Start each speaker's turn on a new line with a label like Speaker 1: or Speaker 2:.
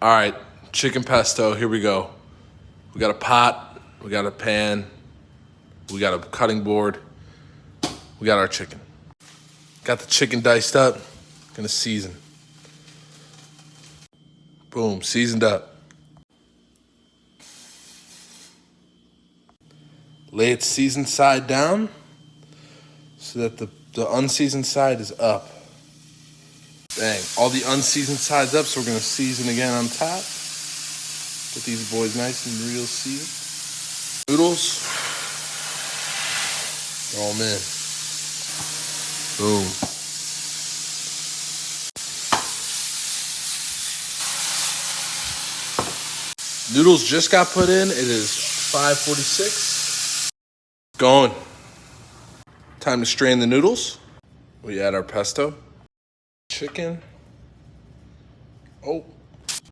Speaker 1: All right, chicken pesto, here we go. We got a pot, we got a pan, we got a cutting board, we got our chicken. Got the chicken diced up, gonna season. Boom, seasoned up. Lay its seasoned side down so that the unseasoned side is up. Bang, all the unseasoned sides up, so we're gonna season again on top. Get these boys nice and real seasoned. Noodles, throw them in. Boom. Noodles just got put in. It is 5:46. Going. Time to strain the noodles. We add our pesto. Chicken. Oh.